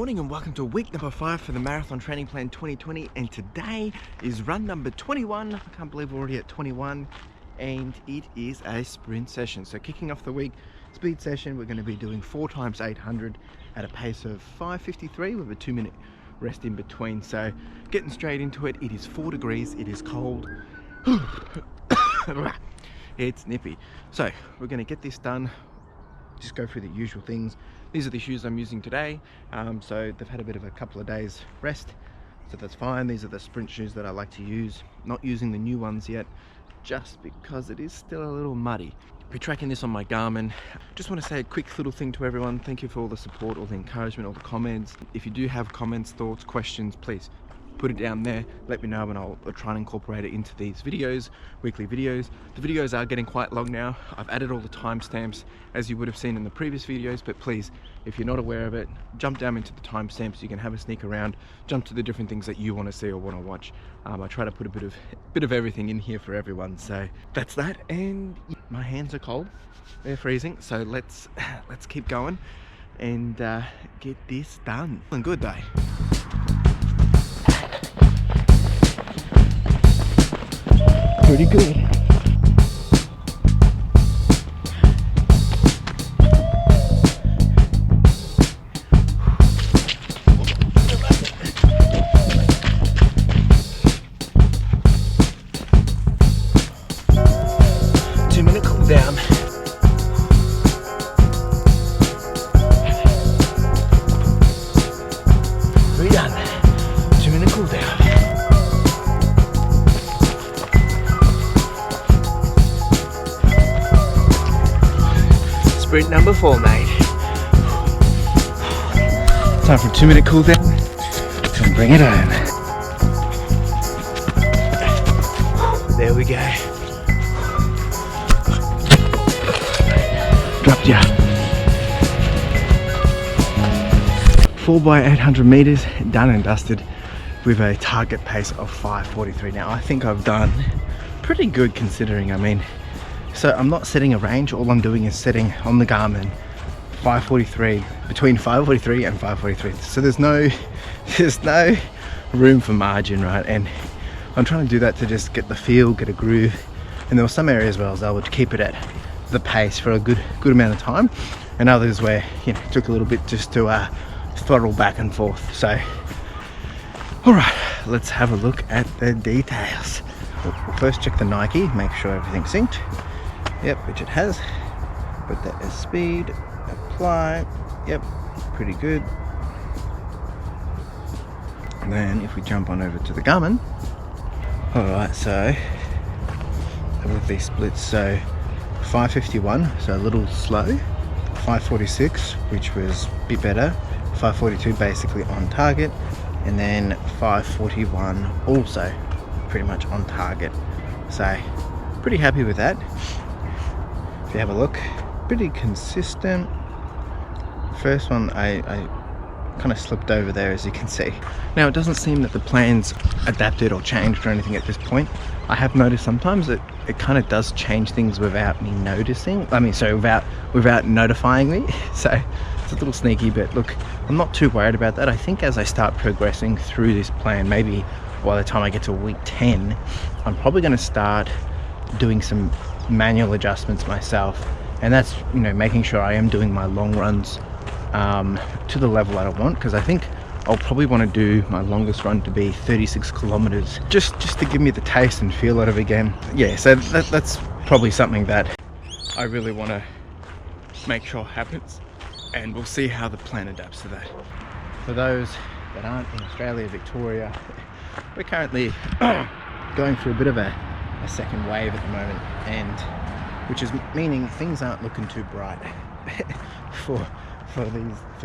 morning and welcome to week number 5 for the Marathon Training Plan 2020, and today is run number 21. I can't believe we're already at 21, and it is a sprint session. So kicking off the week, speed session, we're going to be doing 4 times 800 at a pace of 5:53 with a 2-minute rest in between. So getting straight into it. It is 4 degrees, it is cold, it's nippy. So we're going to get this done. Just go through the usual things. These are the shoes I'm using today, so they've had a couple of days rest, so that's fine. These are the sprint shoes that I like to use. Not using the new ones yet, just because it is still a little muddy. Be tracking this on my Garmin. Just want to say a quick little thing to everyone. Thank you for all the support, all the encouragement, all the comments. If you do have comments, thoughts, questions, please put it down there, let me know, and I'll try and incorporate it into these videos, weekly videos. The videos are getting quite long now. I've added all the timestamps as you would have seen in the previous videos, but please, if you're not aware of it, jump down into the timestamps. You can have a sneak around, jump to the different things that you want to see or want to watch. I try to put a bit of everything in here for everyone. So that's that, and my hands are cold, they're freezing, so let's keep going and get this done. And good day. Pretty good. Two-minute cool down. We're done. 2-minute cool down. Sprint number 4, mate. Time for a 2-minute cool down. And bring it home. There we go. Dropped ya. 4 by 800 meters, done and dusted with a target pace of 5:43. Now I think I've done pretty good considering. I mean, so I'm not setting a range, all I'm doing is setting on the Garmin 5:43, between 5:43 and 5:43. So there's no room for margin, right? And I'm trying to do that to just get the feel, get a groove. And there were some areas where I was able to keep it at the pace for a good amount of time, and others where, you know, it took a little bit just to throttle back and forth. So all right, let's have a look at the details. We'll first check the Nike, make sure everything's synced. Yep, which it has. Put that as speed, apply. Yep, pretty good. And then if we jump on over to the Garmin. Alright, so with these splits, so 5:51, so a little slow. 5:46, which was a bit better. 5:42 basically on target. And then 5:41 also pretty much on target. So pretty happy with that. If you have a look, pretty consistent. First one I kind of slipped over there, as you can see. Now it doesn't seem that the plan's adapted or changed or anything at this point. I have noticed sometimes that it kind of does change things without me noticing. I mean, so without notifying me. So it's a little sneaky, but look, I'm not too worried about that. I think as I start progressing through this plan, maybe by the time I get to week 10, I'm probably going to start doing some manual adjustments myself, and that's, you know, making sure I am doing my long runs to the level that I want, because I think I'll probably want to do my longest run to be 36 kilometers just to give me the taste and feel out of it again. Yeah, so that's probably something that I really want to make sure happens, and we'll see how the plan adapts to that. For those that aren't in Australia, Victoria, we're currently going through a bit of a second wave at the moment, and which is meaning things aren't looking too bright for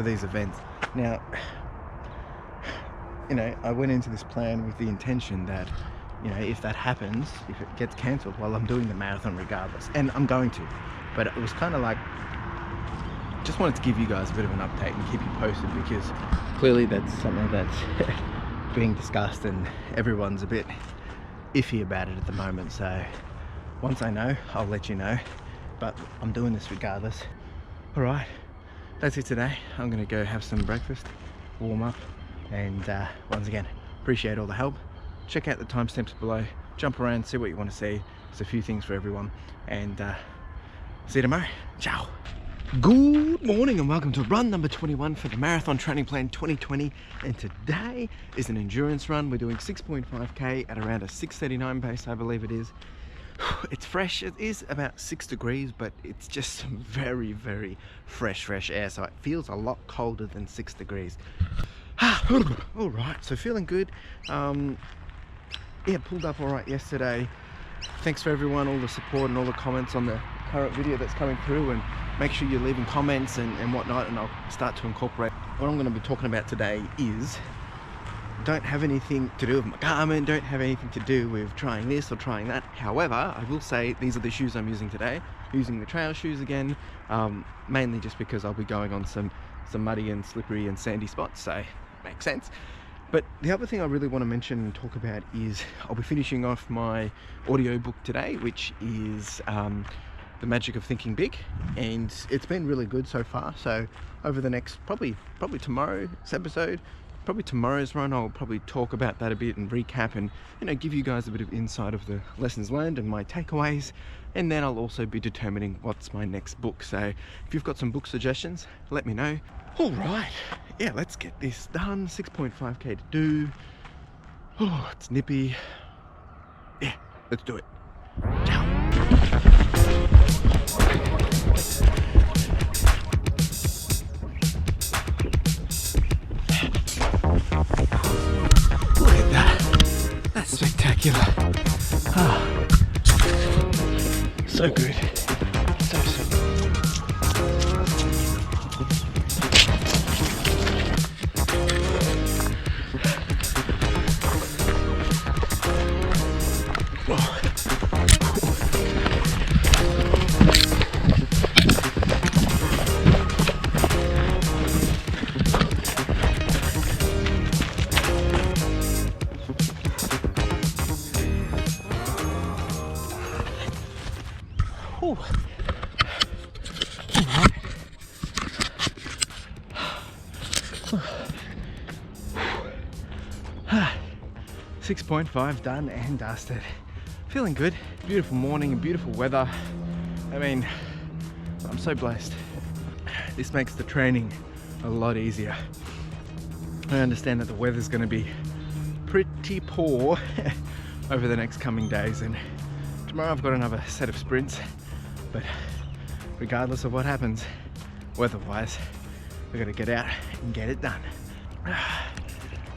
these events. Now, you know, I went into this plan with the intention that, you know, if that happens, if it gets cancelled, well, I'm doing the marathon regardless, and I'm going to. But it was kind of like, just wanted to give you guys a bit of an update and keep you posted, because clearly that's something that's being discussed and everyone's a bit iffy about it at the moment. So once I know, I'll let you know, but I'm doing this regardless. All right, that's it today. I'm gonna go have some breakfast, warm up. And once again, appreciate all the help. Check out the timestamps below, jump around, see what you want to see. There's a few things for everyone, and see you tomorrow. Ciao. Good morning and welcome to run number 21 for the Marathon Training Plan 2020, and today is an endurance run. We're doing 6.5k at around a 6:39 pace, I believe it is. It's fresh. It is about 6 degrees, but it's just some very, very fresh air, so it feels a lot colder than 6 degrees. All right, so feeling good. Yeah, pulled up all right yesterday. Thanks for everyone, all the support and all the comments on the current video that's coming through, and make sure you're leaving comments and whatnot, and I'll start to incorporate. What I'm going to be talking about today is don't have anything to do with my Garmin, don't have anything to do with trying this or trying that. However, I will say these are the shoes I'm using today, using the trail shoes again, mainly just because I'll be going on some muddy and slippery and sandy spots, so makes sense. But the other thing I really want to mention and talk about is I'll be finishing off my audiobook today, which is The Magic of Thinking Big, and it's been really good so far. So over the next probably tomorrow's episode, probably tomorrow's run, I'll probably talk about that a bit and recap and, you know, give you guys a bit of insight of the lessons learned and my takeaways. And then I'll also be determining what's my next book. So if you've got some book suggestions, let me know. All right, yeah, let's get this done. 6.5k to do. Oh, it's nippy. Yeah, let's do it. Ciao. Look at that. That's spectacular. Ah, so good. So good. Ooh. 6.5 done and dusted. Feeling good. Beautiful morning and beautiful weather. I mean, I'm so blessed. This makes the training a lot easier. I understand that the weather's going to be pretty poor over the next coming days, and tomorrow I've got another set of sprints, but regardless of what happens weather-wise, we've got to get out and get it done.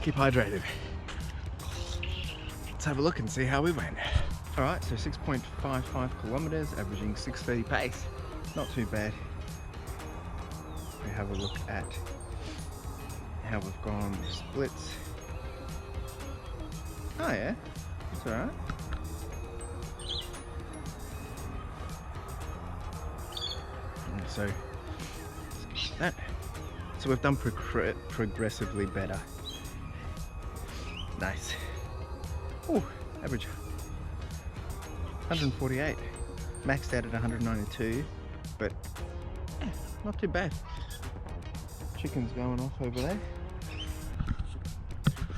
Keep hydrated. Let's have a look and see how we went. All right, so 6.55 kilometers, averaging 6:30 pace. Not too bad. We have a look at how we've gone with splits. Oh yeah, that's all right. And so that. So we've done progressively better. Nice. Oh, average 148. Maxed out at 192, but yeah, not too bad. Chicken's going off over there.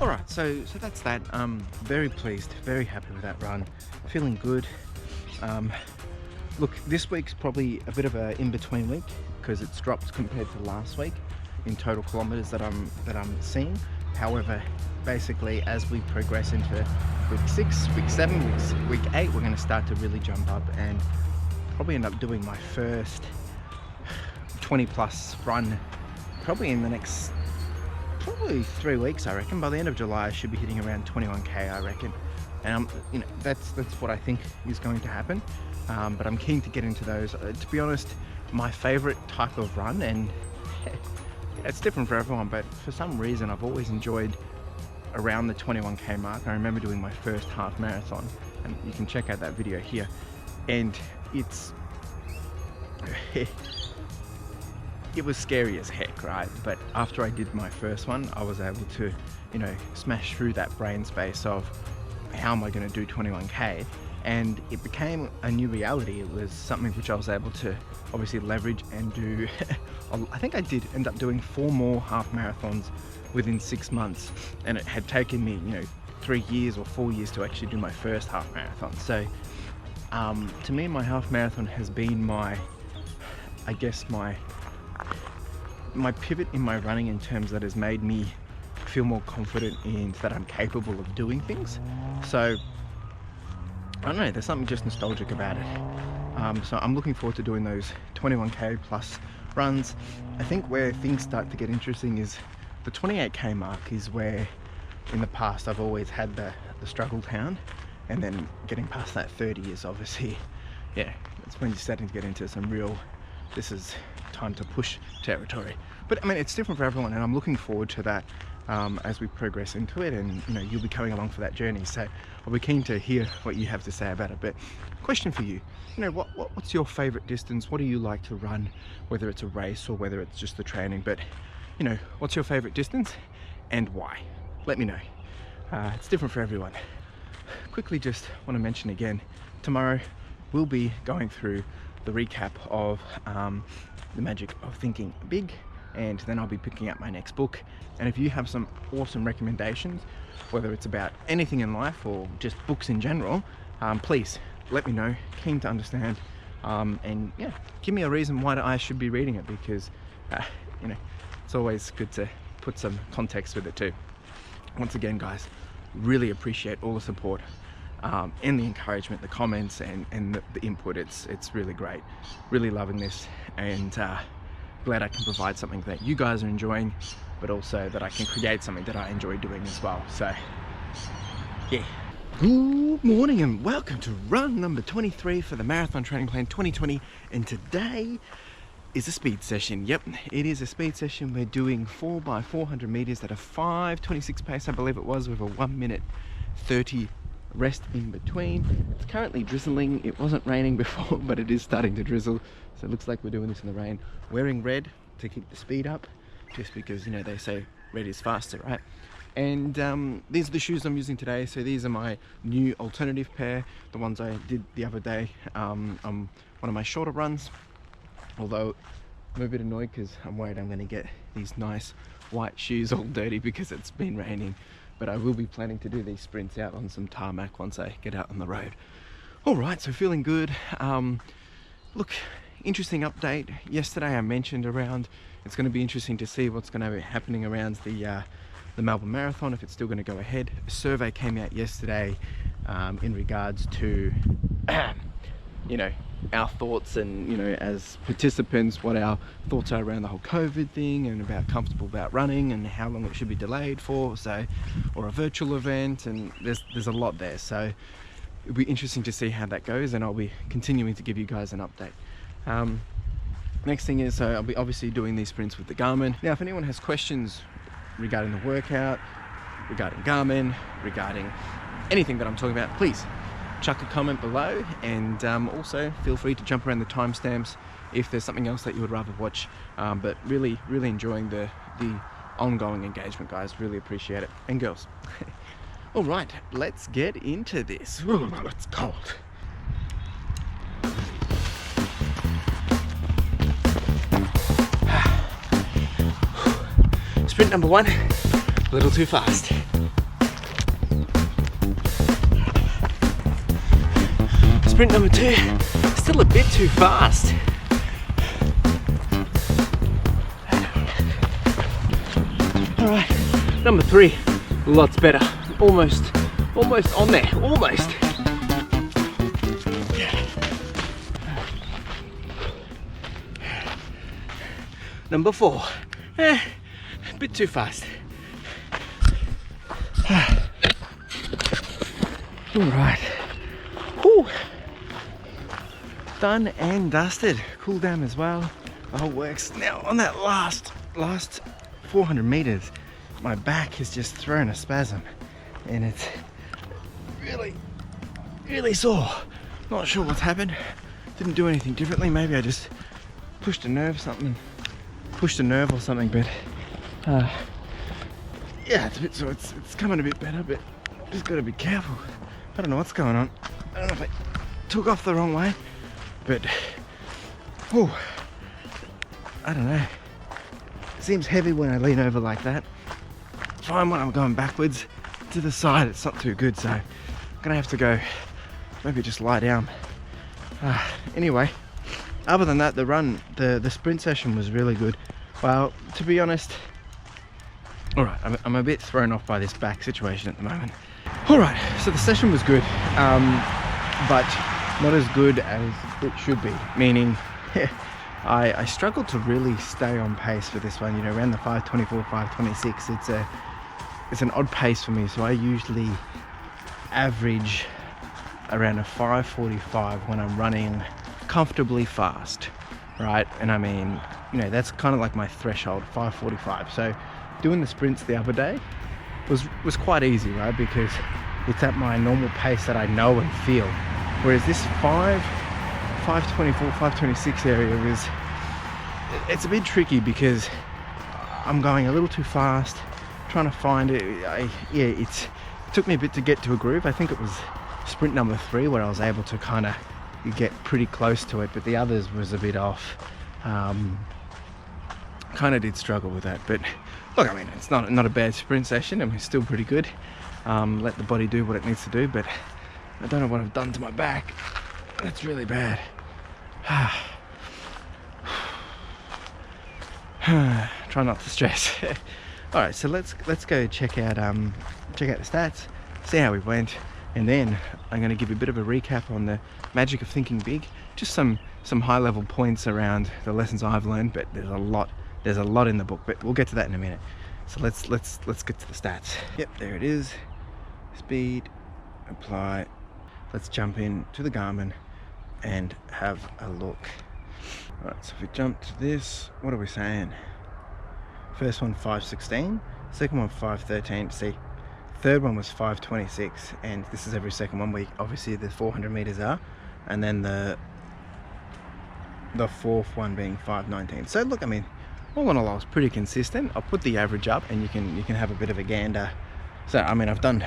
All right, so that's that. Very pleased, very happy with that run. Feeling good. Look, this week's probably a bit of a in-between week because it's dropped compared to last week in total kilometers that I'm seeing. However, basically as we progress into week 6, week 7, week 8, we're going to start to really jump up and probably end up doing my first 20 plus run probably in the next 3 weeks, I reckon. By the end of July I should be hitting around 21k, I reckon, and you know, that's what I think is going to happen. But I'm keen to get into those. To be honest, my favorite type of run, and it's different for everyone, but for some reason I've always enjoyed around the 21k mark. I remember doing my first half marathon, and you can check out that video here, and it's it was scary as heck, right? But after I did my first one, I was able to, you know, smash through that brain space of how am I going to do 21k, and it became a new reality. It was something which I was able to obviously leverage and do. I think I did end up doing 4 more half marathons within 6 months, and it had taken me 3 years or 4 years to actually do my first half marathon. So to me, my half marathon has been my pivot in my running, in terms that has made me feel more confident in that I'm capable of doing things. So I don't know, there's something just nostalgic about it. So I'm looking forward to doing those 21k plus runs. I think where things start to get interesting is the 28k mark, is where in the past I've always had the struggle town, and then getting past that 30 is obviously, that's when you're starting to get into some real, this is time to push territory. But I mean, it's different for everyone, and I'm looking forward to that as we progress into it, and you'll be coming along for that journey. So I'll be keen to hear what you have to say about it. But question for you, what's your favorite distance? What do you like to run, whether it's a race or whether it's just the training? But what's your favorite distance and why? Let me know. It's different for everyone. Quickly just want to mention again, tomorrow we'll be going through the recap of The Magic of Thinking Big, and then I'll be picking up my next book. And if you have some awesome recommendations, whether it's about anything in life or just books in general, please let me know. Keen to understand, and give me a reason why I should be reading it, because it's always good to put some context with it too. Once again, guys, really appreciate all the support and the encouragement, the comments, and the input. It's really great. Really loving this, and glad I can provide something that you guys are enjoying, but also that I can create something that I enjoy doing as well. So yeah. Good morning and welcome to run number 23 for the Marathon Training Plan 2020, and today is a speed session. Yep, it is a speed session. We're doing 4x400 meters at a 5:26 pace, I believe it was, with a 1:30 rest in between. It's currently drizzling. It wasn't raining before, but it is starting to drizzle, so it looks like we're doing this in the rain. Wearing red to keep the speed up, just because they say red is faster, right? And these are the shoes I'm using today. So these are my new alternative pair, the ones I did the other day on one of my shorter runs. Although I'm a bit annoyed because I'm worried I'm going to get these nice white shoes all dirty because it's been raining. But I will be planning to do these sprints out on some tarmac once I get out on the road. Alright, so feeling good. Look, interesting update. Yesterday I mentioned around, it's going to be interesting to see what's going to be happening around the Melbourne Marathon, if it's still going to go ahead. A survey came out yesterday in regards to our thoughts, and as participants, what our thoughts are around the whole COVID thing, and about comfortable about running and how long it should be delayed for, so, or a virtual event, and there's a lot there. So it'll be interesting to see how that goes, and I'll be continuing to give you guys an update. Next thing is, I'll be obviously doing these sprints with the Garmin. Now, if anyone has questions regarding the workout, regarding Garmin, regarding anything that I'm talking about, please chuck a comment below, and also feel free to jump around the timestamps if there's something else that you would rather watch. But really enjoying the ongoing engagement, guys. Really appreciate it, and girls. All right, let's get into this. Ooh, it's cold. Sprint number 1, a little too fast. Sprint number 2, still a bit too fast. Alright, number 3, lots better. Almost on there, almost. Number 4, a bit too fast. Alright. Done and dusted. Cool down as well. The whole works. Now on that last 400 meters, my back has just thrown a spasm, and it's really sore. Not sure what's happened. Didn't do anything differently. Maybe I just pushed a nerve or something. But yeah, it's a bit sore. It's coming a bit better, but just gotta be careful. I don't know what's going on. don't know if I took off the wrong way, but oh, I don't know. It seems heavy when I lean over like that. Fine when I'm going backwards to the side, it's not too good, so I'm gonna have to go, maybe just lie down. Anyway, other than that, the run, the sprint session was really good. Well, to be honest, all right, I'm a bit thrown off by this back situation at the moment. All right, so the session was good, but not as good as it should be, meaning I struggled to really stay on pace for this one, you know, around the 5:24, 5:26. It's an odd pace for me, so I usually average around a 5:45 when I'm running comfortably fast, right? And I mean, you know, that's kind of like my threshold, 5:45. So doing the sprints the other day was quite easy, right? Because it's at my normal pace that I know and feel. Whereas this 5:24, 5:26 area it's a bit tricky because I'm going a little too fast, trying to find it. It took me a bit to get to a groove. I think it was sprint number 3 where I was able to kind of get pretty close to it, but the others was a bit off. Kind of did struggle with that, but look, I mean, it's not a bad sprint session and we're still pretty good. Let the body do what it needs to do, but I don't know what I've done to my back. That's really bad. Try not to stress. All right, so let's go check out the stats, see how we went, and then I'm going to give you a bit of a recap on the magic of thinking big, just some high-level points around the lessons I've learned. But there's a lot in the book, but we'll get to that in a minute. So let's get to the stats. Yep, there it is. Speed, apply. Let's jump in to the Garmin and have a look. All right, so if we jump to this, what are we saying? First one 5:16, second one 5:13. See, third one was 5:26, and this is every second one. We obviously the 400 meters are, and then the fourth one being 5:19. So look, I mean, all in all, I was pretty consistent. I'll put the average up, and you can have a bit of a gander. So I mean, I've done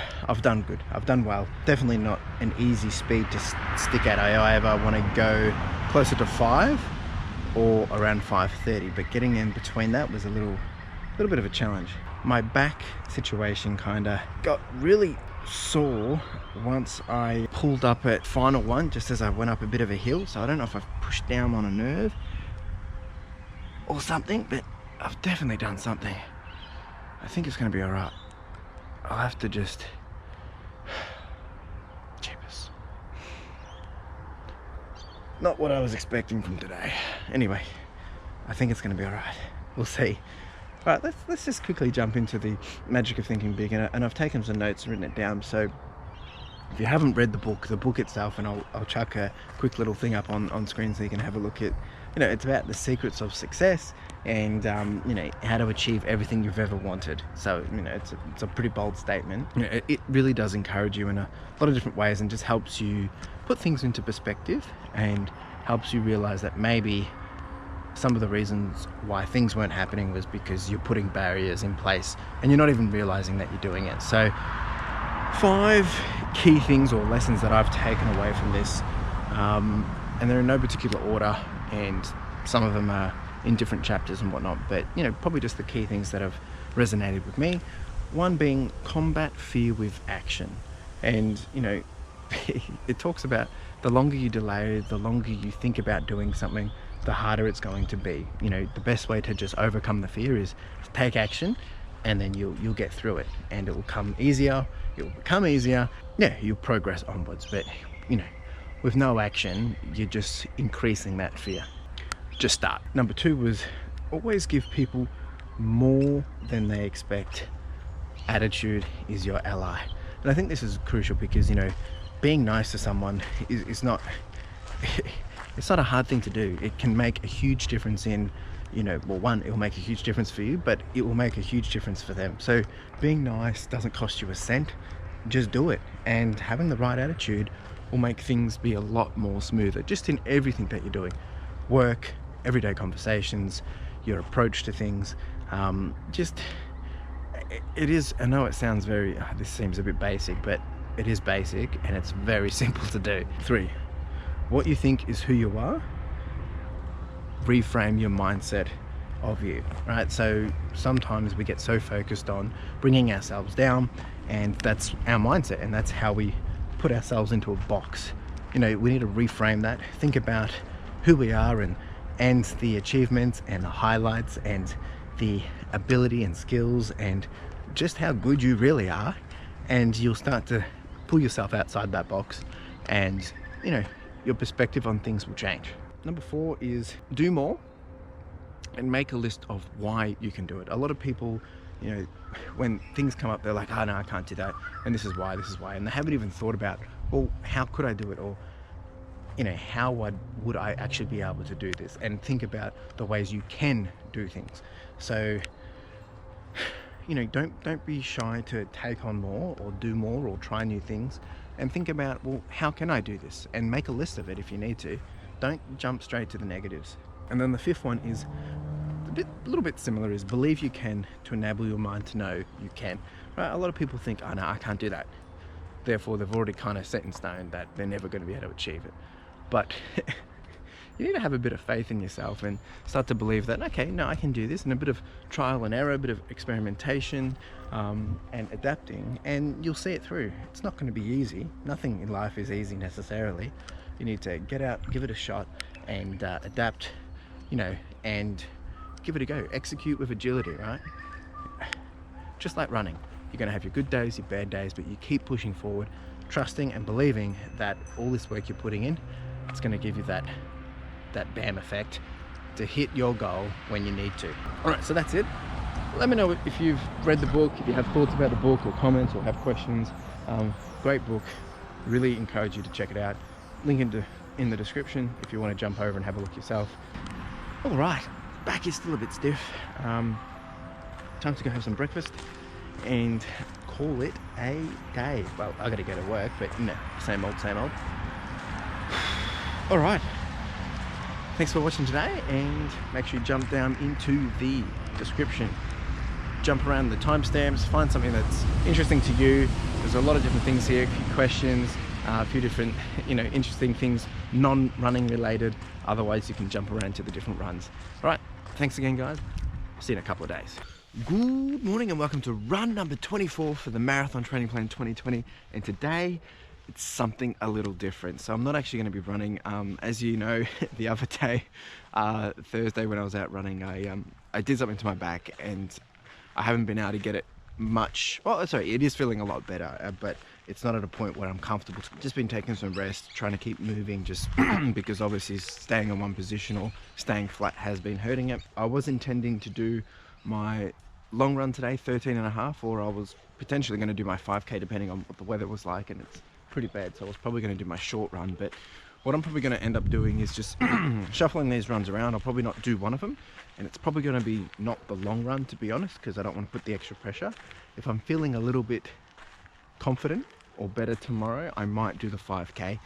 good. I've done well. Definitely not an easy speed to stick at. I either want to go closer to 5 or around 5:30, but getting in between that was a little bit of a challenge. My back situation kind of got really sore once I pulled up at final one, just as I went up a bit of a hill. So I don't know if I've pushed down on a nerve or something, but I've definitely done something. I think it's going to be all right. I'll have to just jeepers. Not what I was expecting from today. Anyway, I think it's going to be all right. We'll see. All right, let's just quickly jump into the magic of thinking big, and I've taken some notes and written it down. So if you haven't read the book itself, and I'll chuck a quick little thing up on screen so you can have a look at, you know, it's about the secrets of success and you know, how to achieve everything you've ever wanted. So, you know, it's a pretty bold statement. You know, it really does encourage you in a lot of different ways and just helps you put things into perspective and helps you realize that maybe some of the reasons why things weren't happening was because you're putting barriers in place and you're not even realizing that you're doing it. So 5 key things or lessons that I've taken away from this, and they're in no particular order, and some of them are in different chapters and whatnot, but you know, probably just the key things that have resonated with me. One being combat fear with action. And you know, it talks about the longer you delay, the longer you think about doing something, the harder it's going to be. You know, the best way to just overcome the fear is to take action, and then you'll get through it, and it will come easier, it will become easier. Yeah, you'll progress onwards. But you know, with no action, you're just increasing that fear. Just start. Number 2 was always give people more than they expect. Attitude is your ally. And I think this is crucial because, you know, being nice to someone is not it's not a hard thing to do. It can make a huge difference in, you know, well, one, it will make a huge difference for you, but it will make a huge difference for them. So being nice doesn't cost you a cent. Just do it, and having the right attitude will make things be a lot more smoother, just in everything that you're doing. Work, everyday conversations, your approach to things. It is, I know it sounds very, this seems a bit basic, but it is basic and it's very simple to do. 3, what you think is who you are. Reframe your mindset of you, right? So sometimes we get so focused on bringing ourselves down, and that's our mindset, and that's how we put ourselves into a box. You know, we need to reframe that, think about who we are and the achievements and the highlights and the ability and skills and just how good you really are, and you'll start to pull yourself outside that box, and you know, your perspective on things will change. Number 4 is do more and make a list of why you can do it. A lot of people, you know, when things come up, they're like, oh no, I can't do that, and this is why, and they haven't even thought about, well, how could I do it, or you know, how would I actually be able to do this, and think about the ways you can do things. So, you know, don't be shy to take on more or do more or try new things, and think about, well, how can I do this, and make a list of it if you need to. Don't jump straight to the negatives. And then the 5th one is a little bit similar, is believe you can to enable your mind to know you can. Right? A lot of people think, oh no, I can't do that. Therefore, they've already kind of set in stone that they're never going to be able to achieve it. But you need to have a bit of faith in yourself and start to believe that, okay, no, I can do this, and a bit of trial and error, a bit of experimentation and adapting, and you'll see it through. It's not going to be easy. Nothing in life is easy necessarily. You need to get out, give it a shot, and adapt, you know, and give it a go. Execute with agility, right? Just like running. You're going to have your good days, your bad days, but you keep pushing forward, trusting and believing that all this work you're putting in, it's going to give you that BAM effect to hit your goal when you need to. All right, so that's it. Let me know if you've read the book, if you have thoughts about the book or comments or have questions. Great book. Really encourage you to check it out. Link in the description if you want to jump over and have a look yourself. All right, back is still a bit stiff. Time to go have some breakfast and call it a day. Well, I gotta go to work, but you know, same old, same old. All right. Thanks for watching today, and make sure you jump down into the description. Jump around the timestamps, find something that's interesting to you. There's a lot of different things here, a few questions, a few different, you know, interesting things, non-running related. Otherwise, you can jump around to the different runs. All right, thanks again, guys. See you in a couple of days. Good morning and welcome to run number 24 for the Marathon Training Plan 2020. And today, it's something a little different. So I'm not actually going to be running. As you know, the other day, Thursday when I was out running, I did something to my back and I haven't been able to get it much. Well, sorry, it is feeling a lot better, but it's not at a point where I'm comfortable. Just been taking some rest, trying to keep moving, just because obviously staying in one position or staying flat has been hurting it. I was intending to do my long run today, 13.5, or I was potentially going to do my 5K depending on what the weather was like, and it's pretty bad, so I was probably going to do my short run. But what I'm probably going to end up doing is just shuffling these runs around. I'll probably not do one of them, and it's probably going to be not the long run, to be honest, because I don't want to put the extra pressure. If I'm feeling a little bit confident or better tomorrow, I might do the 5K,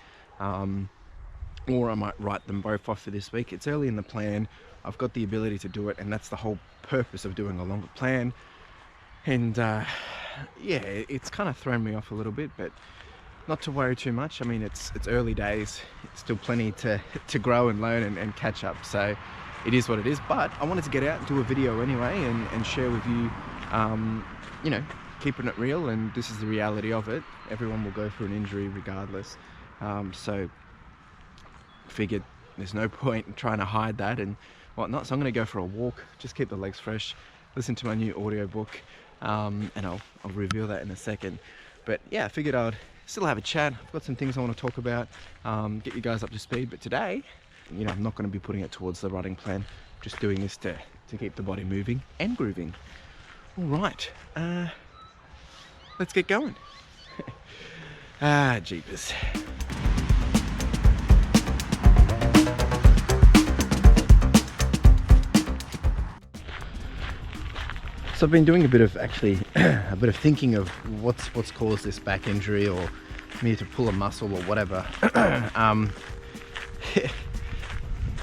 or I might write them both off for this week. It's early in the plan. I've got the ability to do it, and that's the whole purpose of doing a longer plan. And yeah, it's kind of thrown me off a little bit, but not to worry too much. I mean, it's early days. It's still plenty to grow and learn and catch up. So it is what it is. But I wanted to get out and do a video anyway and share with you, you know, keeping it real. And this is the reality of it. Everyone will go through an injury regardless. So figured there's no point in trying to hide that and whatnot. So I'm going to go for a walk, just keep the legs fresh, listen to my new audiobook, and I'll reveal that in a second. But yeah, I figured I'd still have a chat. I've got some things I want to talk about, get you guys up to speed. But today, you know, I'm not going to be putting it towards the running plan, just doing this to keep the body moving and grooving. All right, let's get going. Jeepers. So I've been doing a bit of thinking of what's caused this back injury, or me to pull a muscle or whatever.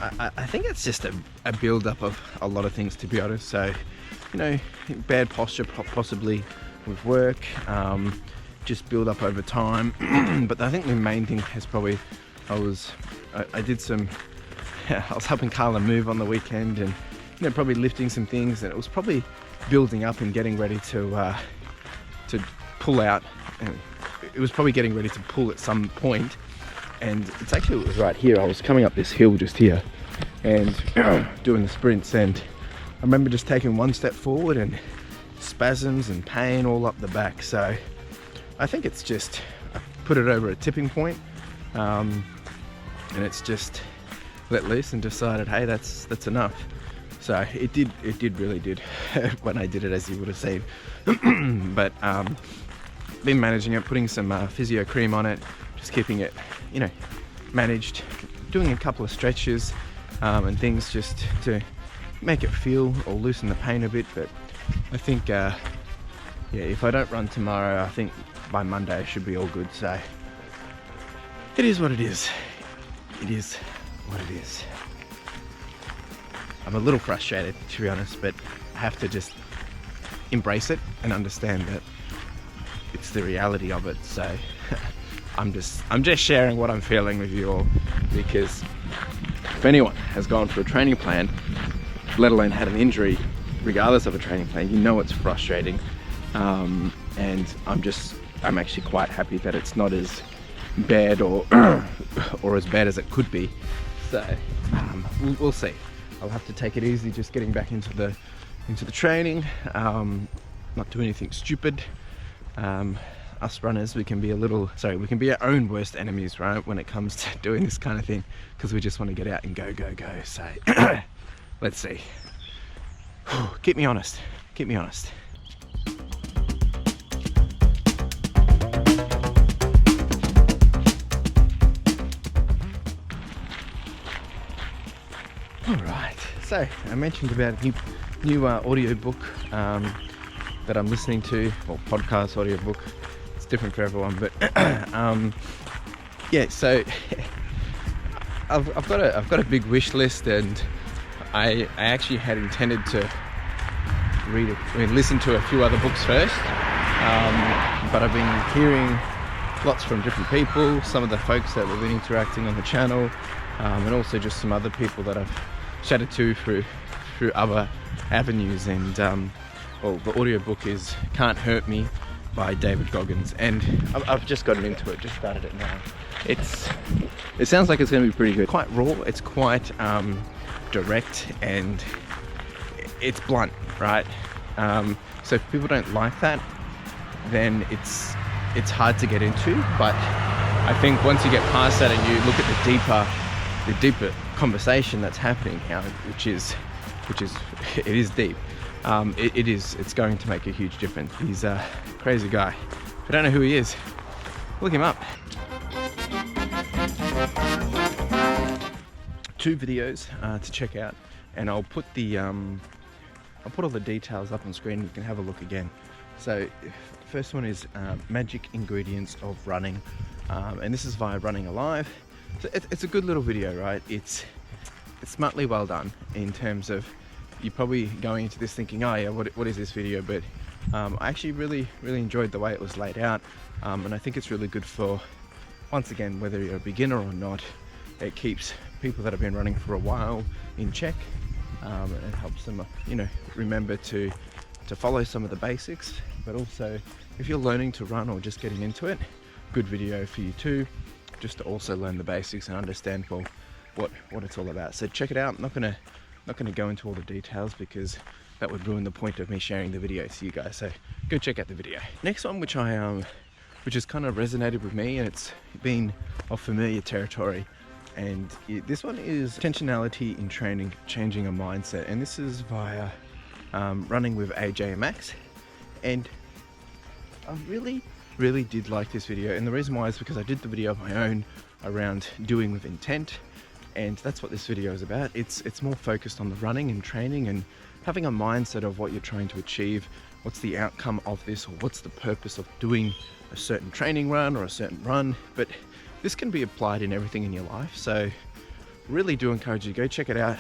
I think it's just a build-up of a lot of things, to be honest. So, you know, bad posture possibly with work, just build up over time. But I think the main thing is probably I was helping Carla move on the weekend, and probably lifting some things, and it was probably building up and getting ready to pull out. And it was probably getting ready to pull at some point, and it was right here. I was coming up this hill just here and doing the sprints, and I remember just taking one step forward and spasms and pain all up the back. So I think it's just, I put it over a tipping point, and it's just let loose and decided, hey, that's enough. So it really did when I did it, as you would have seen. But been managing it, putting some physio cream on it, just keeping it, managed, doing a couple of stretches and things just to make it feel or loosen the pain a bit. But I think, if I don't run tomorrow, I think by Monday I should be all good. So it is what it is. It is what it is. I'm a little frustrated, to be honest, but I have to just embrace it and understand that it's the reality of it. So I'm just sharing what I'm feeling with you all, because if anyone has gone through a training plan, let alone had an injury, regardless of a training plan, it's frustrating. And I'm actually quite happy that it's not as bad or as bad as it could be. So we'll see. I'll have to take it easy, just getting back into the training, not do anything stupid. Us runners, we can be our own worst enemies, right, when it comes to doing this kind of thing, because we just want to get out and go. So let's see. Keep me honest. Alright, so I mentioned about a new audiobook that I'm listening to, or podcast audiobook. It's different for everyone, but so I've got a big wish list, and I actually had intended to listen to a few other books first, but I've been hearing lots from different people, some of the folks that we've been interacting on the channel, and also just some other people that I've chatted to through other avenues. And the audiobook is Can't Hurt Me by David Goggins, and I've just gotten into it, just started it now. It sounds like it's going to be pretty good. Quite raw, it's quite direct, and it's blunt, right? So if people don't like that, then it's hard to get into. But I think once you get past that and you look at the deeper conversation that's happening here, which is it is deep. It's going to make a huge difference. He's a crazy guy. If you don't know who he is, look him up. 2 videos to check out, and I'll put all the details up on screen. You can have a look again. So first one is Magic Ingredients of Running, and this is via RunningAlive. So it's a good little video, right? It's smartly well done in terms of, you're probably going into this thinking, oh yeah, what is this video? But I actually really enjoyed the way it was laid out, and I think it's really good for, once again, whether you're a beginner or not. It keeps people that have been running for a while in check, and it helps them remember to follow some of the basics. But also, if you're learning to run or just getting into it, good video for you too, just to also learn the basics and understand what it's all about. So check it out. I'm not gonna go into all the details, because that would ruin the point of me sharing the video to you guys. So go check out the video. Next one, which has kind of resonated with me, and it's been of familiar territory, and this one is Intentionality in Training, Changing a Mindset, and this is via Running with AJ and Max. And I really did like this video, and the reason why is because I did the video of my own around doing with intent, and that's what this video is about. It's more focused on the running and training and having a mindset of what you're trying to achieve, what's the outcome of this, or what's the purpose of doing a certain training run or a certain run. But this can be applied in everything in your life, so really do encourage you to go check it out.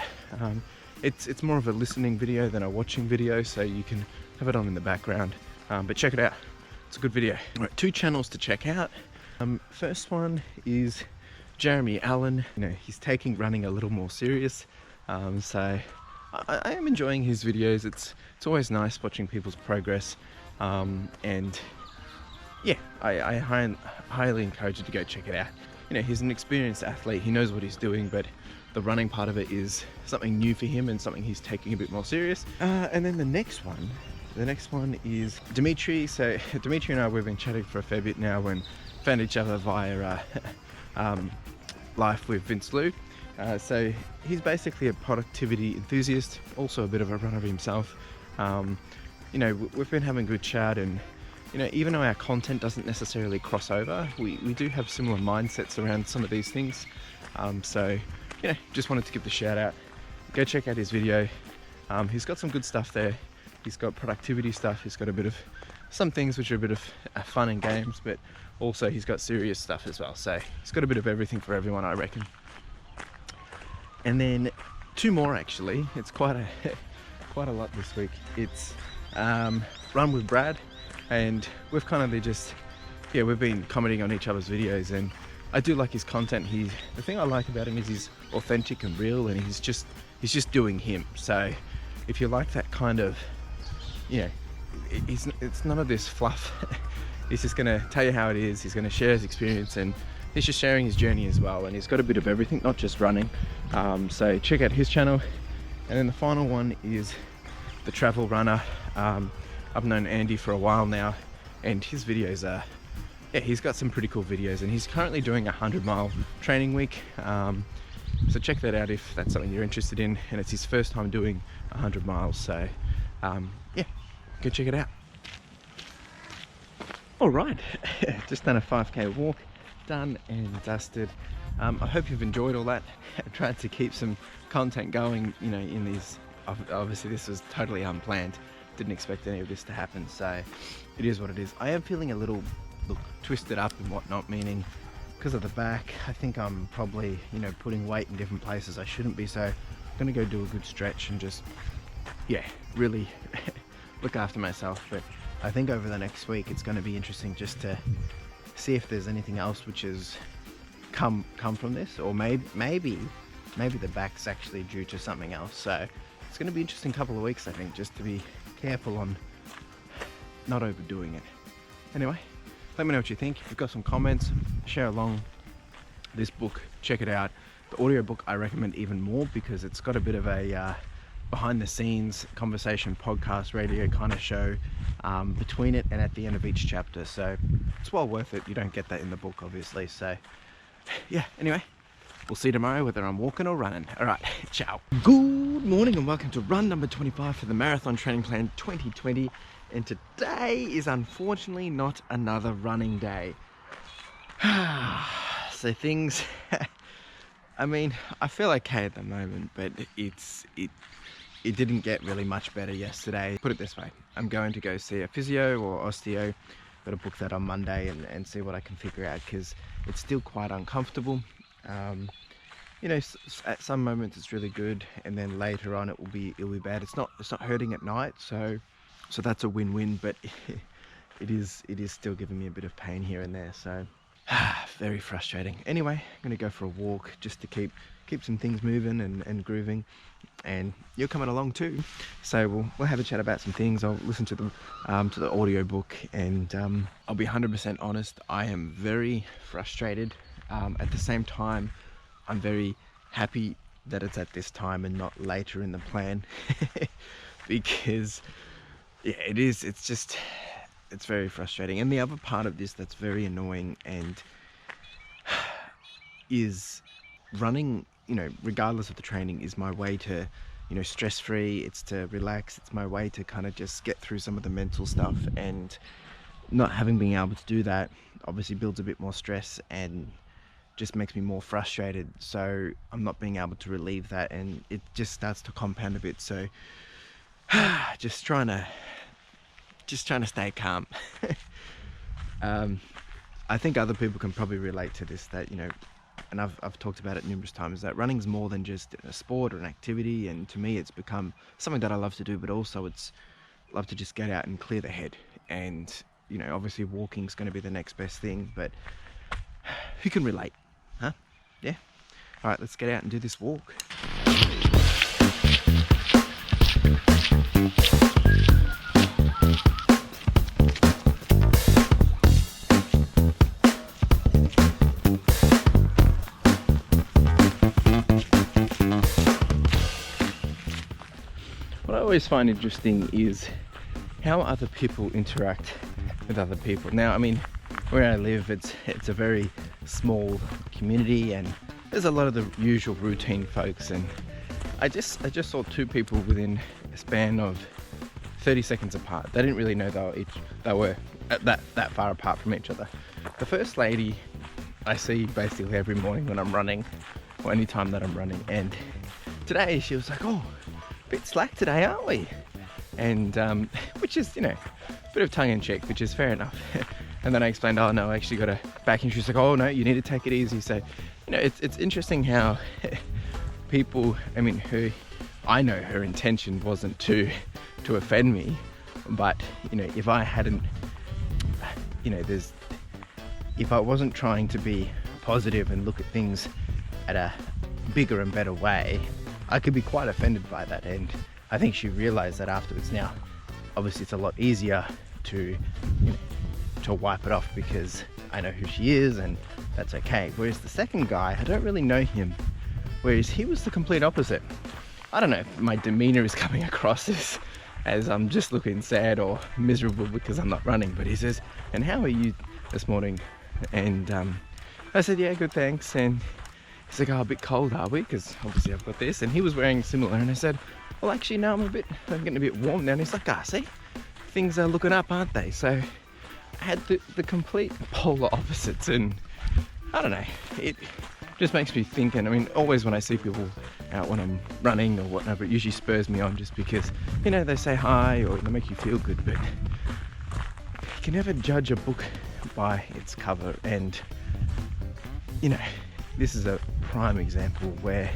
It's more of a listening video than a watching video, so you can have it on in the background, but check it out. it's a good video. All right, 2 channels to check out. First one is Jeremy Allan. You know, he's taking running a little more serious. So I am enjoying his videos. It's always nice watching people's progress. And yeah, I highly encourage you to go check it out. You know, he's an experienced athlete. He knows what he's doing, but the running part of it is something new for him and something he's taking a bit more serious. And then the next one is Demetri. So Demetri and I, we've been chatting for a fair bit now and found each other via Life with Vince Lou. So he's basically a productivity enthusiast, also a bit of a runner himself. You know, we've been having a good chat, and you know, even though our content doesn't necessarily cross over, we do have similar mindsets around some of these things. So you know, just wanted to give the shout out. Go check out his video. He's got some good stuff there. He's got productivity stuff. He's got a bit of some things which are a bit of fun and games, but also he's got serious stuff as well. So he's got a bit of everything for everyone, I reckon. And then 2 more actually. It's quite a lot this week. It's Run with Brad, and we've kind of just, yeah, we've been commenting on each other's videos, and I do like his content. The thing I like about him is he's authentic and real, and he's just doing him. So if you like that kind of, you know, it's none of this fluff. He's just gonna tell you how it is. He's gonna share his experience, and he's just sharing his journey as well. And he's got a bit of everything, not just running. So check out his channel. And then the final one is the travel runner. I've known Andy for a while now, and his videos are, yeah, he's got some pretty cool videos, and he's currently doing a 100-mile training week. So check that out if that's something you're interested in, and it's his first time doing 100 miles. So yeah, go check it out. All right, just done a 5k walk, done and dusted. I hope you've enjoyed all that. I tried to keep some content going, you know, in these, obviously this was totally unplanned. Didn't expect any of this to happen, so it is what it is. I am feeling a little, look, twisted up and whatnot, meaning because of the back, I think I'm probably, you know, putting weight in different places I shouldn't be. So I'm gonna go do a good stretch and just, yeah, really look after myself. But I think over the next week it's going to be interesting just to see if there's anything else which has come from this, or maybe the back's actually due to something else. So it's going to be an interesting couple of weeks, I think, just to be careful on not overdoing it. Anyway, let me know what you think. If you've got some comments, share along this book, check it out. The audiobook I recommend even more because it's got a bit of a behind the scenes conversation, podcast, radio kind of show between it and at the end of each chapter. So it's well worth it. You don't get that in the book, obviously. So yeah, anyway, we'll see you tomorrow whether I'm walking or running. All right, ciao. Good morning and welcome to run number 25 for the Marathon Training Plan 2020. And today is unfortunately not another running day. So things, I mean, I feel okay at the moment, but it didn't get really much better yesterday. Put it this way, I'm going to go see a physio or osteo. Got to book that on Monday and see what I can figure out, because it's still quite uncomfortable. You know, at some moments it's really good, and then later on it'll be bad. It's not hurting at night, so that's a win-win, but it is still giving me a bit of pain here and there. So very frustrating. Anyway, I'm gonna go for a walk just to keep some things moving and grooving, and you're coming along too, so we'll have a chat about some things. I'll listen to the audiobook, and I'll be 100% honest, I am very frustrated. At the same time, I'm very happy that it's at this time and not later in the plan because yeah, it's very frustrating. And the other part of this that's very annoying and is running, you know, regardless of the training, is my way to, you know, stress-free. It's to relax. It's my way to kind of just get through some of the mental stuff, and not having been able to do that obviously builds a bit more stress and just makes me more frustrated. So I'm not being able to relieve that, and it just starts to compound a bit. So just trying to stay calm. I think other people can probably relate to this, that, you know, and I've talked about it numerous times, that running's more than just a sport or an activity, and to me it's become something that I love to do, but also it's love to just get out and clear the head and, you know, obviously walking's going to be the next best thing, but who can relate, huh? Yeah. All right, let's get out and do this walk. What I always find interesting is how other people interact with other people. Now, I mean, where I live, it's a very small community, and there's a lot of the usual routine folks. And I just saw two people within a span of 30 seconds apart. They didn't really know they were that far apart from each other. The first lady I see basically every morning when I'm running, or any time that I'm running, and today she was like, "Oh, a bit slack today, aren't we?" And which is, you know, a bit of tongue in cheek, which is fair enough. And then I explained, "Oh no, I actually got a back injury." She's like, "Oh no, you need to take it easy." So, you know, it's interesting how people, I mean, I know her intention wasn't to offend me, but, you know, if I hadn't, you know, if I wasn't trying to be positive and look at things at a bigger and better way, I could be quite offended by that. And I think she realized that afterwards. Now, obviously it's a lot easier to, you know, to wipe it off because I know who she is, and that's okay. Whereas the second guy, I don't really know him, whereas he was the complete opposite. I don't know if my demeanor is coming across as I'm just looking sad or miserable because I'm not running, but he says, "And how are you this morning?" And I said, "Yeah, good, thanks." And he's like, "Oh, a bit cold, are we? Because obviously I've got this." And he was wearing similar, and I said, "Well, actually, no, I'm getting a bit warm now." And he's like, "Ah, see, things are looking up, aren't they?" So I had the complete polar opposites, and I don't know, it just makes me think. And I mean, always when I see people out when I'm running or whatever, it usually spurs me on just because, you know, they say hi or they make you feel good, but you can never judge a book by its cover. And, you know, this is a prime example where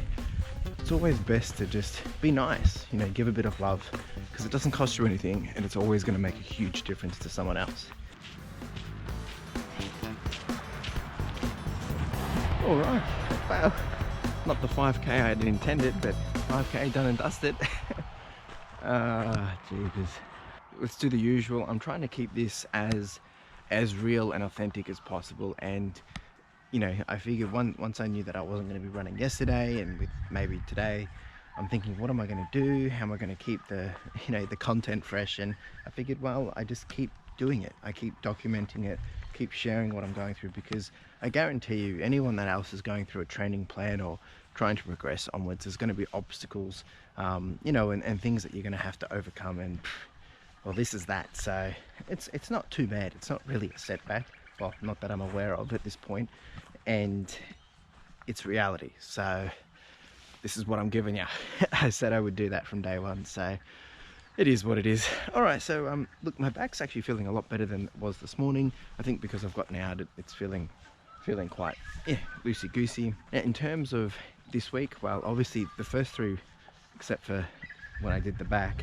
it's always best to just be nice, you know, give a bit of love, because it doesn't cost you anything and it's always going to make a huge difference to someone else. All right, well, not the 5k I had intended, but 5k done and dusted. Jeepers. Let's do the usual. I'm trying to keep this as real and authentic as possible. And, you know, I figured once I knew that I wasn't going to be running yesterday, and with maybe today, I'm thinking, what am I going to do? How am I going to keep the content fresh? And I figured, well, I just keep doing it. I keep documenting it, keep sharing what I'm going through, because I guarantee you, anyone that else is going through a training plan or trying to progress onwards, there's going to be obstacles, you know, and things that you're going to have to overcome. And well, this is that. So it's not too bad. It's not really a setback. Well, not that I'm aware of at this point, and it's reality. So this is what I'm giving you. I said I would do that from day one, so it is what it is. All right, so look, my back's actually feeling a lot better than it was this morning. I think because I've gotten out, it's feeling quite, yeah, loosey-goosey. In terms of this week, well, obviously the first three, except for when I did the back,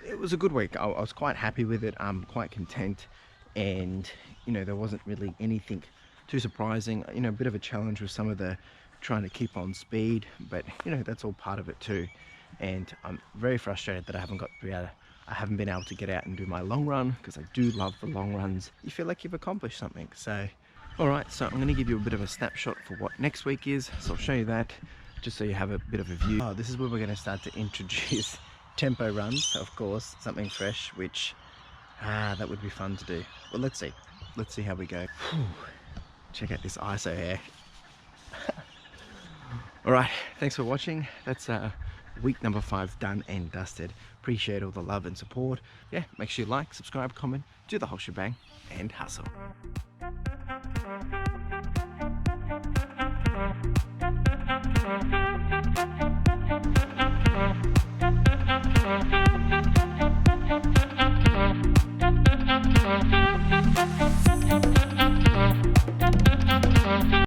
it was a good week. I was quite happy with it. I'm quite content, and, you know, there wasn't really anything too surprising. You know, a bit of a challenge with some of the trying to keep on speed, but, you know, that's all part of it too. And I'm very frustrated that I haven't been able to get out and do my long run, because I do love the long runs. You feel like you've accomplished something. So, all right, so I'm going to give you a bit of a snapshot for what next week is. So I'll show you that, just so you have a bit of a view. Oh, this is where we're going to start to introduce tempo runs, of course, something fresh, which that would be fun to do. Well, let's see how we go. Whew. Check out this ISO hair. All right, thanks for watching. That's week number 5 done and dusted. Appreciate all the love and support. Yeah, make sure you like, subscribe, comment, do the whole shebang, and hustle.